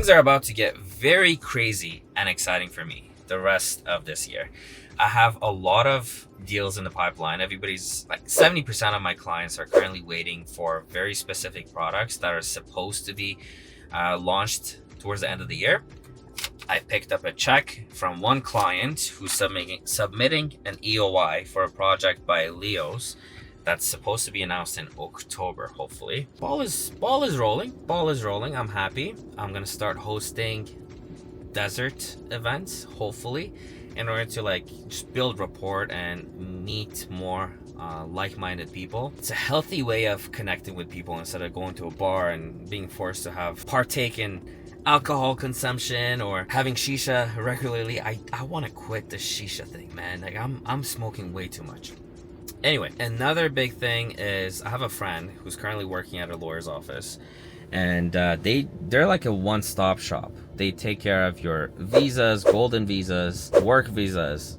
Things are about to get very crazy and exciting for me the rest of this year. I have a lot of deals in the pipeline. Everybody's like 70% of my clients are currently waiting for very specific products that are supposed to be launched towards the end of the year. I picked up a check from one client who's submitting an EOI for a project by Leos that's supposed to be announced in October, hopefully. Ball is rolling. Ball is rolling. I'm happy. I'm gonna start hosting desert events, hopefully, in order to like just build rapport and meet more like-minded people. It's a healthy way of connecting with people instead of going to a bar and being forced to partake in alcohol consumption or having shisha regularly. I want to quit the shisha thing, man. Like I'm smoking way too much. Anyway, another big thing is I have a friend who's currently working at a lawyer's office, and they're like a one-stop shop. They take care of your visas, golden visas, work visas,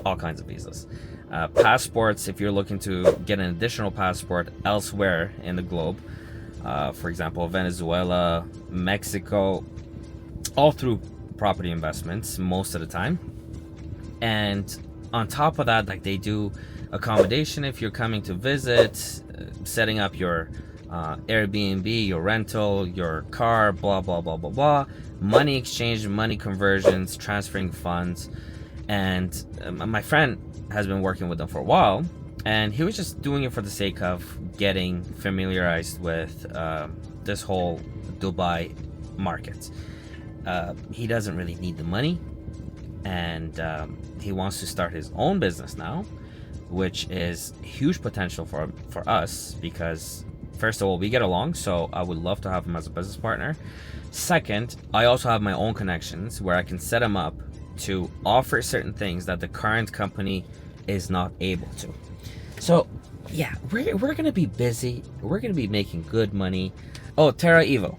all kinds of visas. Passports, if you're looking to get an additional passport elsewhere in the globe, for example, Venezuela, Mexico, all through property investments most of the time. And on top of that, like they do accommodation if you're coming to visit, setting up your Airbnb, your rental, your car, blah, blah, blah, blah, blah. Money exchange, money conversions, transferring funds. And my friend has been working with them for a while, and he was just doing it for the sake of getting familiarized with this whole Dubai market. He doesn't really need the money, and he wants to start his own business now, which is huge potential for us because, first of all, we get along, so I would love to have him as a business partner. Second, I also have my own connections where I can set him up to offer certain things that the current company is not able to. So yeah, we're gonna be busy. We're gonna be making good money. Oh, Terra Evo.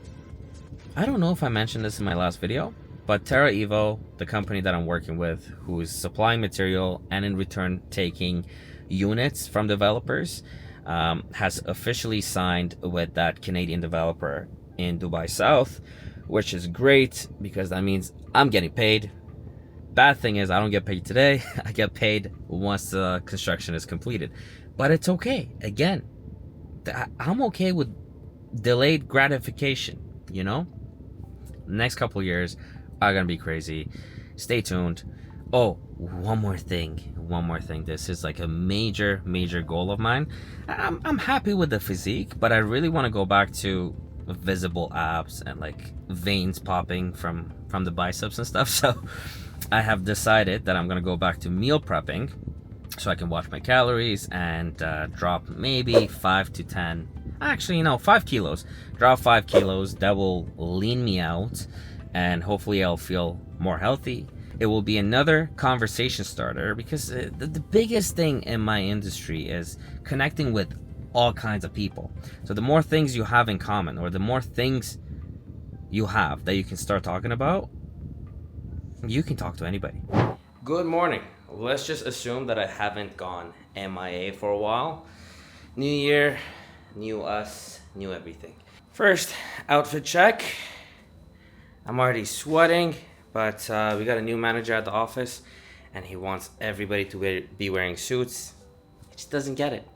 I don't know if I mentioned this in my last video, but Terra Evo, the company that I'm working with, who is supplying material and in return taking units from developers, has officially signed with that Canadian developer in Dubai South, which is great because that means I'm getting paid. Bad thing is I don't get paid today. I get paid once the construction is completed. But it's okay. Again, I'm okay with delayed gratification, you know? The next couple years are going to be crazy. Stay tuned. Oh, one more thing. This is like a major goal of mine. I'm happy with the physique, but I really want to go back to visible abs and like veins popping from the biceps and stuff. So I have decided that I'm going to go back to meal prepping so I can watch my calories and drop maybe 5 to 10, actually, 5 kilos. Drop 5 kilos. That will lean me out, and hopefully I'll feel more healthy. It will be another conversation starter because the biggest thing in my industry is connecting with all kinds of people. So the more things you have in common, or the more things you have that you can start talking about, you can talk to anybody. Good morning. Let's just assume that I haven't gone MIA for a while. New year, new us, new everything. First, outfit check. I'm already sweating, but we got a new manager at the office, and he wants everybody to be wearing suits. He just doesn't get it.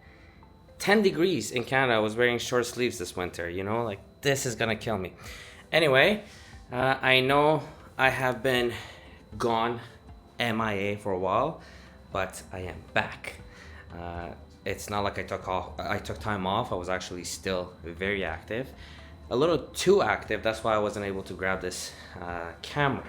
10 degrees in Canada. I was wearing short sleeves this winter, like this is gonna kill me. Anyway, I know I have been gone MIA for a while, but I am back. It's not like I took time off. I was actually still very active, a little too active. That's why I wasn't able to grab this camera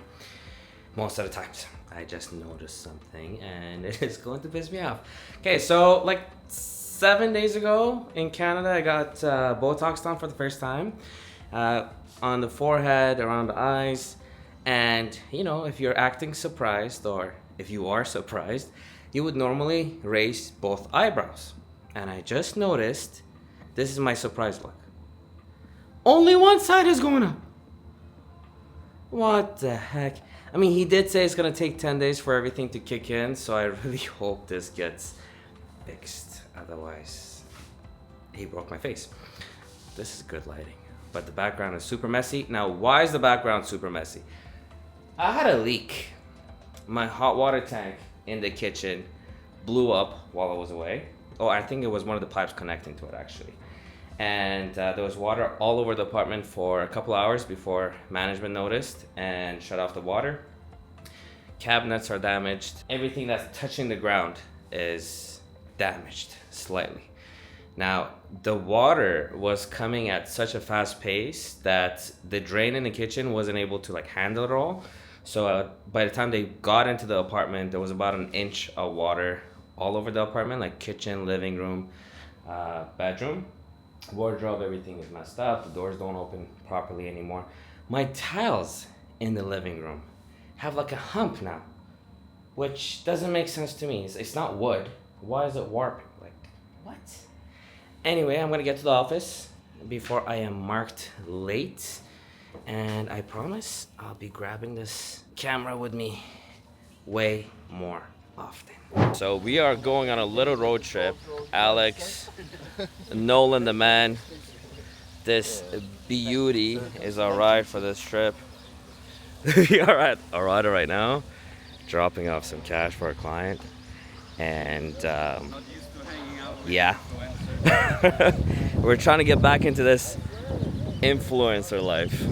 most of the times. I just noticed something and it is going to piss me off. Okay, so like 7 days ago in Canada, I got Botox done for the first time on the forehead, around the eyes. And if you're acting surprised, or if you are surprised, you would normally raise both eyebrows. And I just noticed this is my surprise look. Only one side is going up. What the heck? I mean, he did say it's gonna take 10 days for everything to kick in, so I really hope this gets fixed. Otherwise, he broke my face. This is good lighting. but the background is super messy. Now, why is the background super messy? I had a leak. My hot water tank in the kitchen blew up while I was away. Oh, I think it was one of the pipes connecting to it actually. And there was water all over the apartment for a couple hours before management noticed and shut off the water. Cabinets are damaged. Everything that's touching the ground is damaged slightly. Now, the water was coming at such a fast pace that the drain in the kitchen wasn't able to like handle it all. So by the time they got into the apartment, there was about an inch of water all over the apartment, like kitchen, living room, bedroom. Wardrobe, everything is messed up. The doors don't open properly anymore. My tiles in the living room have like a hump now, which doesn't make sense to me. It's not wood. Why is it warping? Like, what? Anyway, I'm gonna get to the office before I am marked late. And I promise I'll be grabbing this camera with me way more often. So we are going on a little road trip. Alex, Nolan the man. This beauty is our ride for this trip. We are at Arada right now, dropping off some cash for a client. And yeah, we're trying to get back into this influencer life.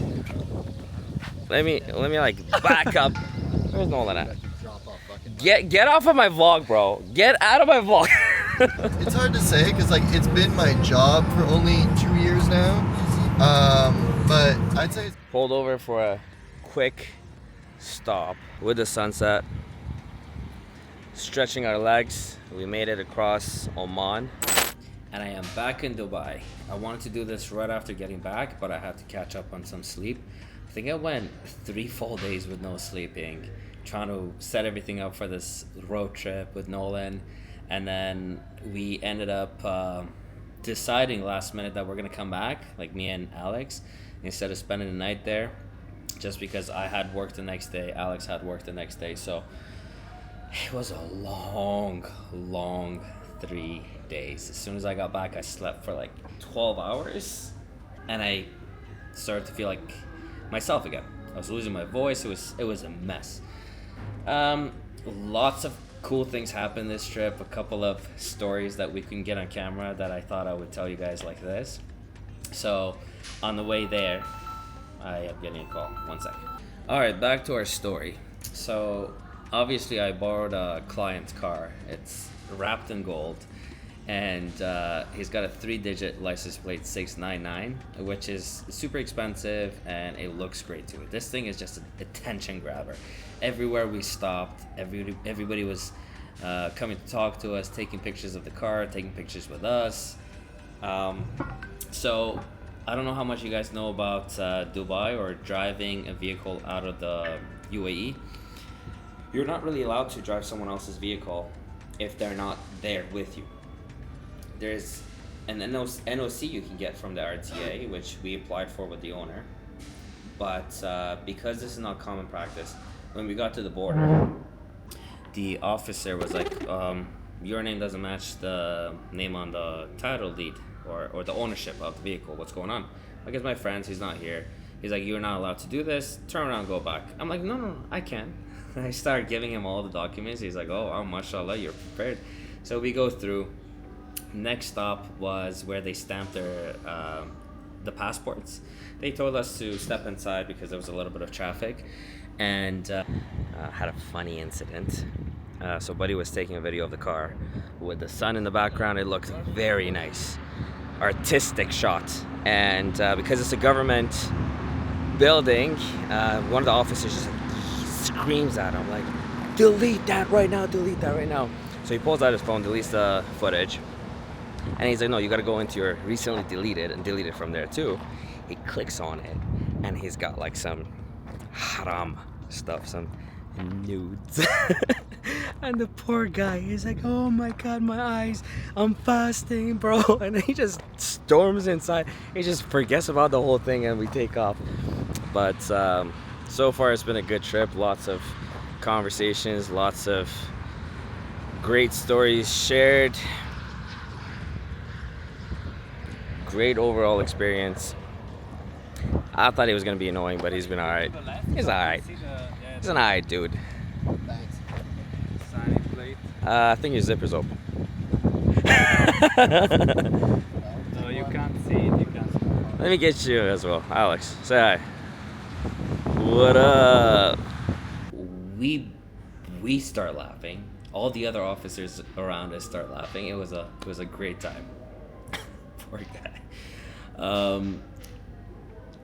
Let me like back up. Where's Nolan at? Get off of my vlog, bro. Get out of my vlog. It's hard to say because like it's been my job for only 2 years now. But I'd say pulled over for a quick stop with the sunset. Stretching our legs. We made it across Oman. And I am back in Dubai. I wanted to do this right after getting back, but I had to catch up on some sleep. I think I went 3 full days with no sleeping, trying to set everything up for this road trip with Nolan. And then we ended up deciding last minute that we're gonna come back, like me and Alex, instead of spending the night there, just because I had work the next day, Alex had work the next day. So it was a long 3 days. As soon as I got back, I slept for like 12 hours and I started to feel like myself again. I was losing my voice. It was a mess. Lots of cool things happened this trip. A couple of stories that we can get on camera that I thought I would tell you guys like this. So on the way there, I am getting a call. 1 second. All right, back to our story. So obviously I borrowed a client's car. It's wrapped in gold. And he's got a 3-digit license plate 699, which is super expensive and it looks great too. This thing is just an attention grabber. Everywhere we stopped, everybody was coming to talk to us, taking pictures of the car, taking pictures with us. So I don't know how much you guys know about Dubai or driving a vehicle out of the UAE. You're not really allowed to drive someone else's vehicle if they're not there with you. There's an NOC you can get from the RTA, which we applied for with the owner. But because this is not common practice, when we got to the border, the officer was like, your name doesn't match the name on the title deed or the ownership of the vehicle. What's going on? Like, it's my friend's, he's not here. He's like, you're not allowed to do this. Turn around, go back. I'm like, no, I can. I started giving him all the documents. He's like, oh, mashallah, you're prepared. So we go through. Next stop was where they stamped their the passports. They told us to step inside because there was a little bit of traffic, and had a funny incident. So Buddy was taking a video of the car with the sun in the background. It looked very nice, artistic shot. And because it's a government building, one of the officers just screams at him like, delete that right now, delete that right now. So he pulls out his phone, deletes the footage. And he's like, no, you gotta go into your recently deleted and delete it from there too. He clicks on it and he's got like some haram stuff, some nudes. And the poor guy, he's like, oh my God, my eyes, I'm fasting, bro. And then he just storms inside. He just forgets about the whole thing and we take off. But so far it's been a good trip. Lots of conversations, lots of great stories shared. Great overall experience. I thought he was gonna be annoying, but he's been alright. He's alright. He's an alright dude. Thanks. Signing plate. I think his zipper's open. No, you can't see it. You can't see it. Let me get you as well, Alex. Say hi. What up? We start laughing. All the other officers around us start laughing. It was a great time. Poor guy.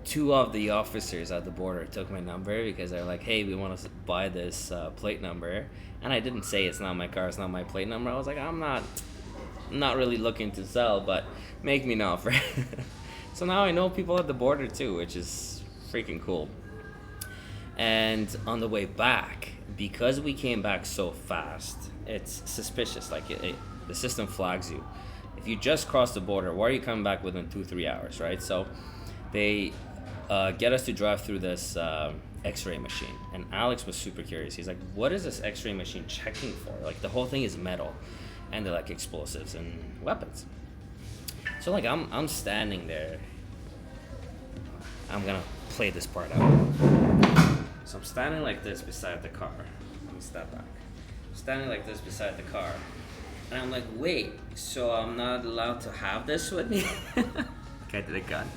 Two of the officers at the border took my number because they're like, "Hey, we want to buy this plate number," and I didn't say it's not my car, it's not my plate number. I was like, I'm not really looking to sell, but make me an offer. So now I know people at the border too, which is freaking cool. And on the way back, because we came back so fast, it's suspicious. Like the system flags you. If you just cross the border, why are you coming back within 2-3 hours, right? So they get us to drive through this x-ray machine. And Alex was super curious. He's like, what is this x-ray machine checking for? Like the whole thing is metal and they're like explosives and weapons. So like I'm standing there. I'm gonna play this part out. So I'm standing like this beside the car. Let me step back. I'm standing like this beside the car. And I'm like, wait, so I'm not allowed to have this with me? Like I did a gun.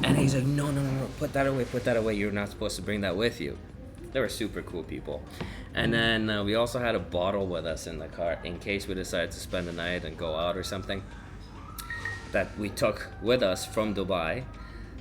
And he's like, no, put that away. You're not supposed to bring that with you. They were super cool people. And then we also had a bottle with us in the car in case we decided to spend the night and go out or something that we took with us from Dubai.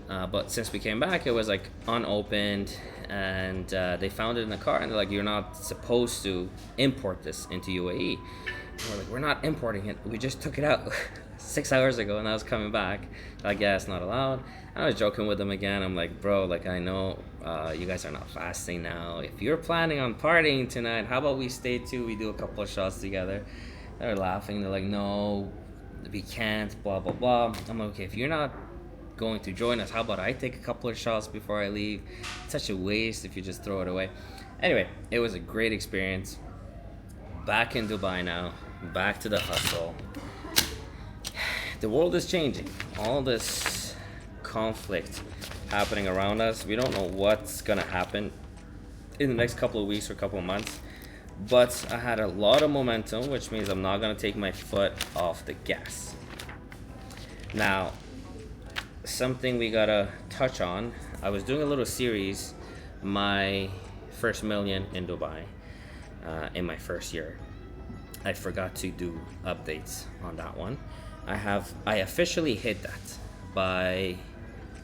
But since we came back, it was like unopened, and they found it in the car, and they're like, you're not supposed to import this into UAE. And we're like, we're not importing it. We just took it out 6 hours ago, and I was coming back. Like, yeah, it's not allowed. And I was joking with them again. I'm like, bro, like, I know you guys are not fasting now. If you're planning on partying tonight, how about we stay too? We do a couple of shots together. They're laughing. They're like, no, we can't, blah, blah, blah. I'm like, okay, if you're not going to join us, how about I take a couple of shots before I leave? It's such a waste if you just throw it away. Anyway, it was a great experience. Back in Dubai now, back to the hustle. The world is changing. All this conflict happening around us, we don't know what's gonna happen in the next couple of weeks or couple of months, but I had a lot of momentum, which means I'm not gonna take my foot off the gas. Now, something we gotta touch on, I was doing a little series, my first million in Dubai, in my first year. I forgot to do updates on that one. I officially hit that by,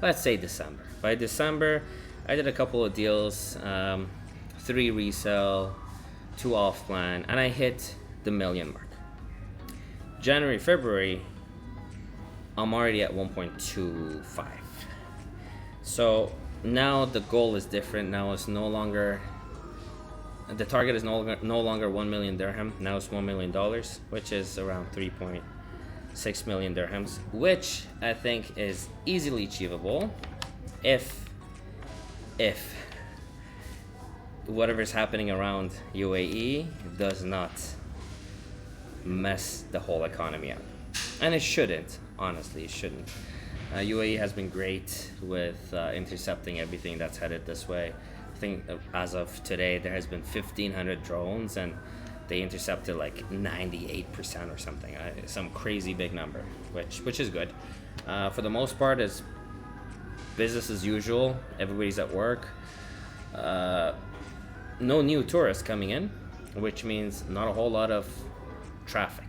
let's say, December. By December, I did a couple of deals, 3 resell, 2 off plan, and I hit the million mark. January, February, I'm already at 1.25. So now the goal is different. Now it's no longer, the target is no longer 1 million dirham. Now it's $1 million, which is around 3.6 million dirhams, which I think is easily achievable if whatever's happening around UAE does not mess the whole economy up. And it shouldn't, honestly, it shouldn't. UAE has been great with intercepting everything that's headed this way. I think as of today, there has been 1,500 drones, and they intercepted like 98% or something. Some crazy big number, which is good. For the most part, it's business as usual. Everybody's at work. No new tourists coming in, which means not a whole lot of traffic,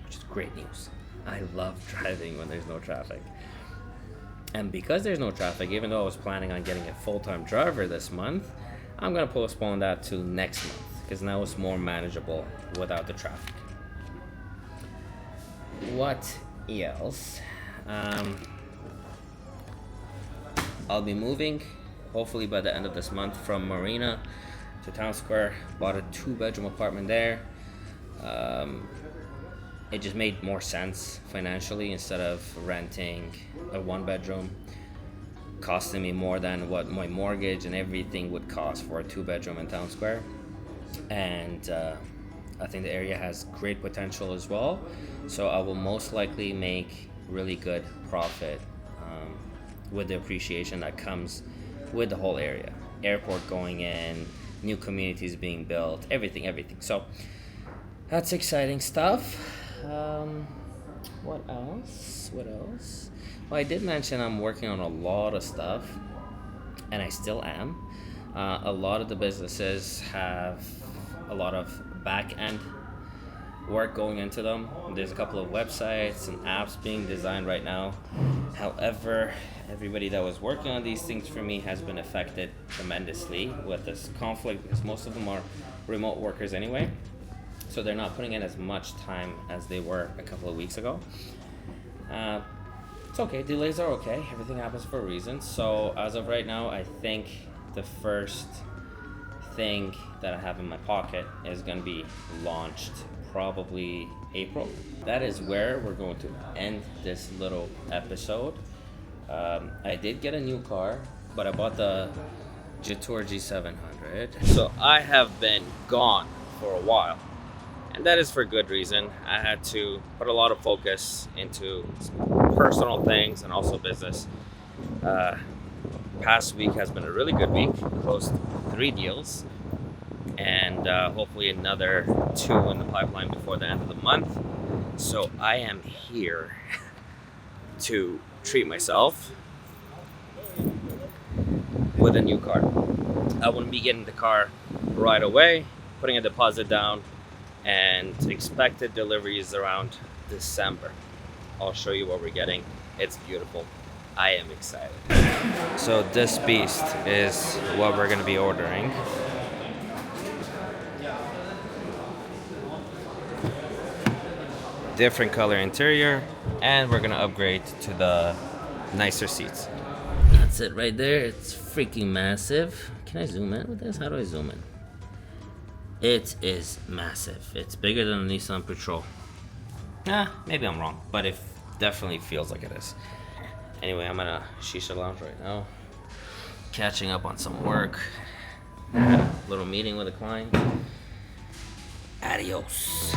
which is great news. I love driving when there's no traffic. And because there's no traffic, even though I was planning on getting a full-time driver this month, I'm going to postpone that to next month, because now it's more manageable without the traffic. What else? I'll be moving, hopefully by the end of this month, from Marina to Town Square. Bought a 2-bedroom apartment there. It just made more sense financially instead of renting a 1-bedroom, costing me more than what my mortgage and everything would cost for a 2-bedroom in Town Square. And I think the area has great potential as well, so I will most likely make really good profit with the appreciation that comes with the whole area. Airport going in, new communities being built, everything. So that's exciting stuff. What else? Well, I did mention I'm working on a lot of stuff, and I still am. A lot of the businesses have a lot of back-end work going into them. There's a couple of websites and apps being designed right now. However, everybody that was working on these things for me has been affected tremendously with this conflict, because most of them are remote workers anyway. So they're not putting in as much time as they were a couple of weeks ago. It's okay, delays are okay, everything happens for a reason. So as of right now, I think the first thing that I have in my pocket is going to be launched probably April. That is where we're going to end this little episode. I did get a new car, but I bought the Jetour G700. So I have been gone for a while, and that is for good reason. I had to put a lot of focus into personal things and also business. Past week has been a really good week. Closed 3 deals, and hopefully another 2 in the pipeline before the end of the month. So I am here to treat myself with a new car. I wouldn't be getting the car right away, putting a deposit down, and expected deliveries around December. I'll show you what we're getting. It's beautiful. I am excited. So this beast is what we're gonna be ordering. Different color interior, and we're gonna upgrade to the nicer seats. That's it right there. It's freaking massive. Can I zoom in with this? How do I zoom in? It is massive. It's bigger than the Nissan Patrol. Maybe I'm wrong, but it definitely feels like it is. Anyway, I'm in a shisha lounge right now, catching up on some work. Little meeting with a client. Adios.